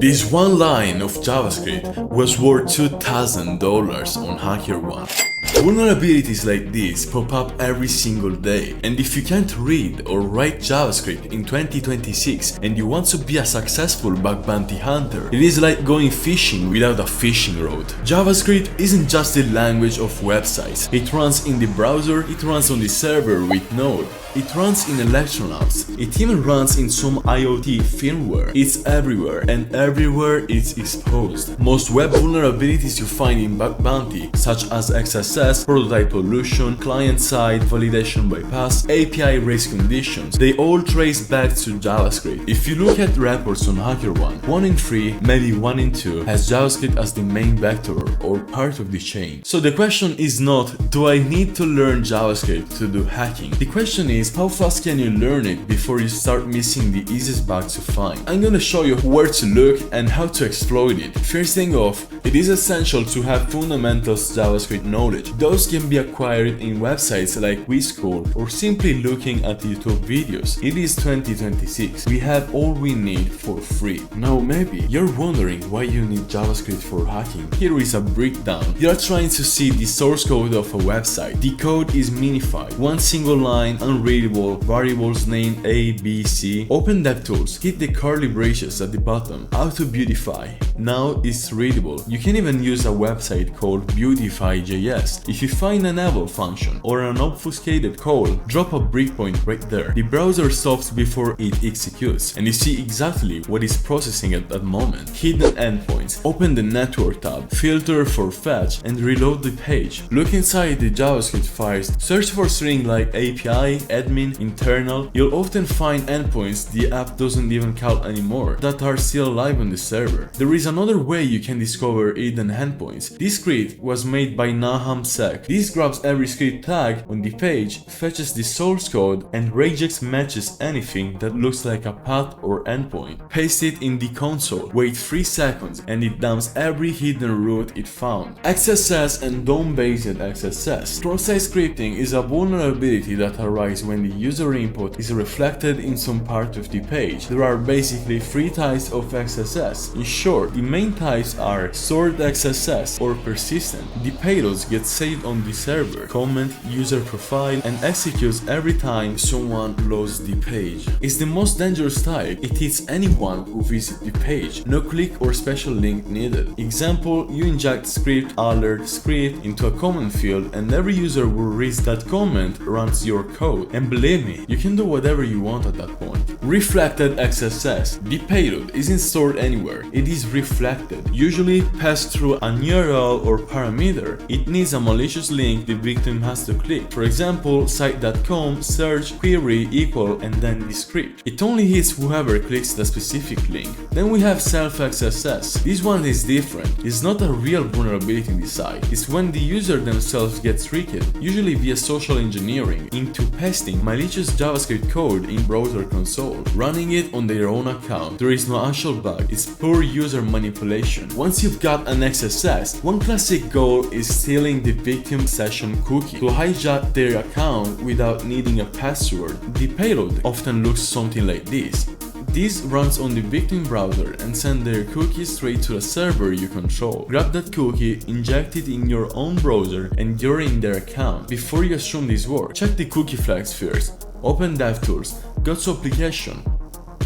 This one line of JavaScript was worth $2,000 on HackerOne. Vulnerabilities like this pop up every single day, and if you can't read or write JavaScript in 2026 and you want to be a successful bug bounty hunter, it is like going fishing without a fishing rod. JavaScript isn't just the language of websites. It runs in the browser, it runs on the server with Node, it runs in Electron apps, it even runs in some IoT firmware. It's everywhere, and everywhere it's exposed. Most web vulnerabilities you find in bug bounty, such as XSS, prototype pollution, client-side validation bypass, API race conditions, they all trace back to JavaScript. If you look at reports on HackerOne, 1 in 3, maybe 1 in 2, has JavaScript as the main vector or part of the chain. So the question is not, do I need to learn JavaScript to do hacking? The question is, how fast can you learn it before you start missing the easiest bug to find? I'm gonna show you where to look and how to exploit it. First thing off, it is essential to have fundamentals JavaScript knowledge. Those can be acquired in websites like WeSchool or simply looking at YouTube videos. It is 2026. We have all we need for free. Now maybe you're wondering why you need JavaScript for hacking. Here is a breakdown. You are trying to see the source code of a website. The code is minified. One single line, unreadable, variables named A, B, C. Open DevTools. Hit the curly braces at the bottom. Auto beautify. Now it's readable. You can even use a website called beautify.js. If you find an enable function or an obfuscated call, drop a breakpoint right there. The browser stops before it executes, and you see exactly what is processing at that moment. Hidden endpoints. Open the network tab, filter for fetch, and reload the page. Look inside the JavaScript files, search for string like API, admin, internal. You'll often find endpoints the app doesn't even call anymore that are still alive on the server. There is another way you can discover hidden endpoints. This script was made by NahamSec. This grabs every script tag on the page, fetches the source code, and regex matches anything that looks like a path or endpoint. Paste it in the console, wait 3 seconds, and it dumps every hidden route it found. XSS and DOM-based XSS. Cross-site scripting is a vulnerability that arises when the user input is reflected in some part of the page. There are basically 3 types of XSS. In short, the main types are stored XSS or persistent. The payloads get saved on the server, comment, user profile, and executes every time someone loads the page. It's the most dangerous type. It hits anyone who visits the page. No click or special link needed. Example, you inject script alert script into a comment field, and every user who reads that comment runs your code. And believe me, you can do whatever you want at that point. Reflected XSS. The payload isn't stored anywhere. It is reflected, usually passed through an URL or parameter. It needs a malicious link the victim has to click. For example, site.com, search, query, equal, and then the script. It only hits whoever clicks the specific link. Then we have self-XSS. This one is different. It's not a real vulnerability in the site. It's when the user themselves gets tricked, usually via social engineering, into pasting malicious JavaScript code in browser console, running it on their own account. There is no actual bug. It's poor user manipulation. Once you've got an XSS, one classic goal is stealing the victim session cookie to hijack their account without needing a password. The payload often looks something like this. This runs on the victim browser and sends their cookie straight to a server you control. Grab that cookie, inject it in your own browser, and you're in their account. Before you assume this works, check the cookie flags first. Open DevTools, go to Application,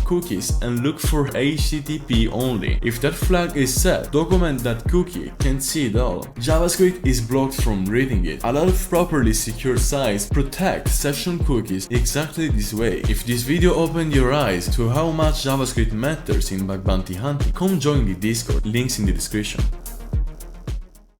Cookies, and look for HTTP only. If that flag is set, document that cookie, can't see it all. JavaScript is blocked from reading it. A lot of properly secured sites protect session cookies exactly this way. If this video opened your eyes to how much JavaScript matters in bug bounty hunting, come join the Discord, links in the description.